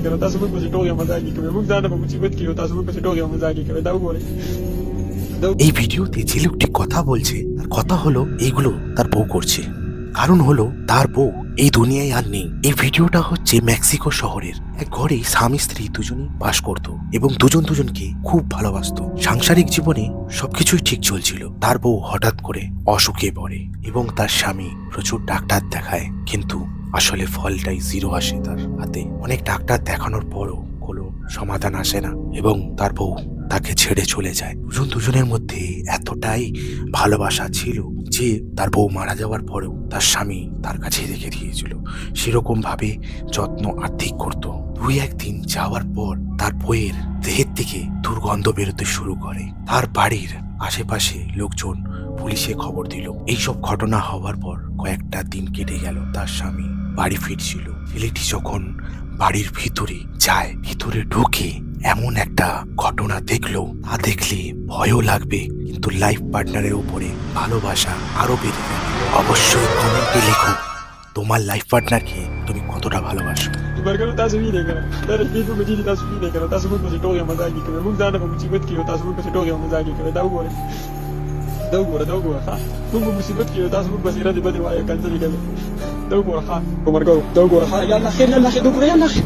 करो तासु को टोगे मजाकी के मुख दाना मुसीबत की हो तासु को टोगे मजाकी के दाऊ করে এই ভিডিওতে যে লোকটি কথা বলছে তার কথা হলো এইগুলো তার বউ করছে, কারণ হলো তার বউ এই দুনিয়ায় আর নেই। এই ভিডিওটা হচ্ছে মেক্সিকো শহরের এক ঘরে স্বামী স্ত্রী দুজনই বাস করত এবং দুজন দুজনকে খুব ভালোবাসতো। সাংসারিক জীবনে সবকিছুই ঠিক চলছিল। তার বউ হঠাৎ করে অসুখে পড়ে এবং তার স্বামী প্রচুর ডাক্তার দেখায়, কিন্তু আসলে ফলটাই জিরো আসে তার হাতে। অনেক ডাক্তার দেখানোর পরও কোনো সমাধান আসে না এবং তার বউ তাকে ছেড়ে চলে যায়। দুজনের মধ্যে এতটাই ভালোবাসা ছিল যে তার বউ মারা যাওয়ার পরেও তার স্বামী তার কাছে রেখে দিয়েছিল, সেরকম ভাবে যত্ন আর্থিক করত। দুই একদিন যাওয়ার পর তার বউয়ের দেহের থেকে দুর্গন্ধ বেরোতে শুরু করে। তার বাড়ির আশেপাশে লোকজন পুলিশে খবর দিল। এইসব ঘটনা হওয়ার পর কয়েকটা দিন কেটে গেল। তার স্বামী বাড়ি ফিরছিল। ছেলেটি যখন বাড়ির ভিতরে যায়, ভিতরে ঢুকে এমন একটা ঘটনা দেখলো, তা দেখলে ভয়ও লাগবে, কিন্তু লাইফ পার্টনারের উপরে ভালোবাসা আরো বেড়ে যাবে। অবশ্যই কমেন্টে লেখো তোমার লাইফ পার্টনারকে তুমি কতটা ভালোবাসো। Barkalo tasu vine karo dare bifu ko jini tasu vine karo tasu ko toge mazaki ke muख दाना मुसीबत की हो तासु को टोगे मजाकी के दाऊ gore ha मुख मुसीबत की हो तासु को इरादे बदे वाया कंजरी के दाऊ gore ha को मर गो दाऊ gore ha ya la khir dou gore ya la khir